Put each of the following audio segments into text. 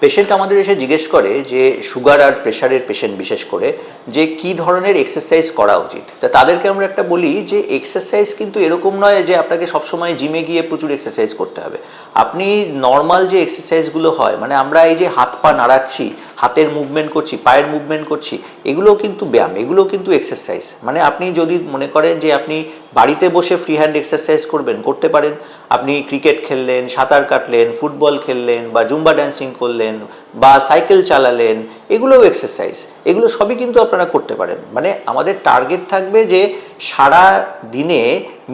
Patient আমাদের এসে জিজ্ঞেস করে যে সুগার আর প্রেশারের পেশেন্ট বিশেষ করে যে কি ধরনের এক্সারসাইজ করা উচিত। তা তাদেরকে আমরা একটা বলি যে এক্সারসাইজ কিন্তু এরকম নয় যে আপনাকে সবসময় জিমে গিয়ে প্রচুর এক্সারসাইজ করতে হবে। আপনি নর্মাল যে এক্সারসাইজগুলো হয়, মানে আমরা এই যে হাত পা নাড়াচ্ছি, হাতের মুভমেন্ট করছি, পায়ের মুভমেন্ট করছি, এগুলোও কিন্তু ব্যায়াম, এগুলোও কিন্তু এক্সারসাইজ। মানে আপনি যদি মনে করেন যে আপনি বাড়িতে বসে ফ্রি হ্যান্ড এক্সারসাইজ করবেন, করতে পারেন। আপনি ক্রিকেট খেললেন, সাঁতার কাটলেন, ফুটবল খেললেন, বা জুম্বা ড্যান্সিং করলেন, বা সাইকেল চালালেন, এগুলোও এক্সারসাইজ। এগুলো সবই কিন্তু আপনারা করতে পারেন। মানে আমাদের টার্গেট থাকবে যে সারা দিনে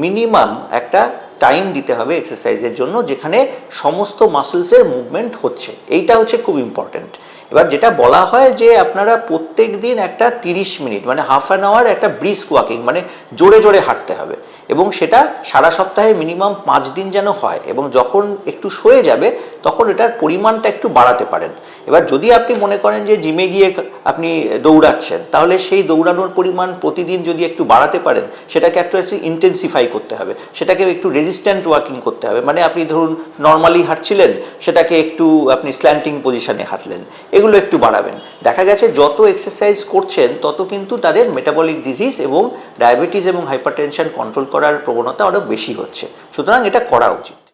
মিনিমাম একটা টাইম দিতে হবে এক্সারসাইজের জন্য, যেখানে সমস্ত মাসেলসের মুভমেন্ট হচ্ছে। এইটা হচ্ছে খুব ইম্পর্ট্যান্ট। এবার যেটা বলা হয় যে আপনারা প্রত্যেক দিন একটা 30 মিনিট মানে হাফ অ্যান আওয়ার একটা ব্রিস্ক ওয়াকিং, মানে জোরে জোরে হাঁটতে হবে, এবং সেটা সারা সপ্তাহে মিনিমাম 5 দিন যেন হয়। এবং যখন একটু সয়ে যাবে তখন এটার পরিমাণটা একটু বাড়াতে পারেন। এবার যদি আপনি মনে করেন যে জিমে গিয়ে আপনি দৌড়াচ্ছেন, তাহলে সেই দৌড়ানোর পরিমাণ প্রতিদিন যদি একটু বাড়াতে পারেন, সেটাকে একটু ইন্টেন্সিফাই করতে হবে, সেটাকে একটু রেজিস্ট্যান্ট ওয়াকিং করতে হবে। মানে আপনি ধরুন নর্মালি হাঁটছিলেন, সেটাকে একটু আপনি স্ল্যান্টিং পজিশনে হাঁটলেন, এগুলো একটু বাড়াবেন। দেখা গেছে যত এক্সারসাইজ করছেন তত কিন্তু তাদের মেটাবলিক ডিজিজ এবং ডায়াবেটিস এবং হাইপারটেনশন কন্ট্রোল করার প্রবণতা আরও বেশি হচ্ছে। সুতরাং এটা করা উচিত।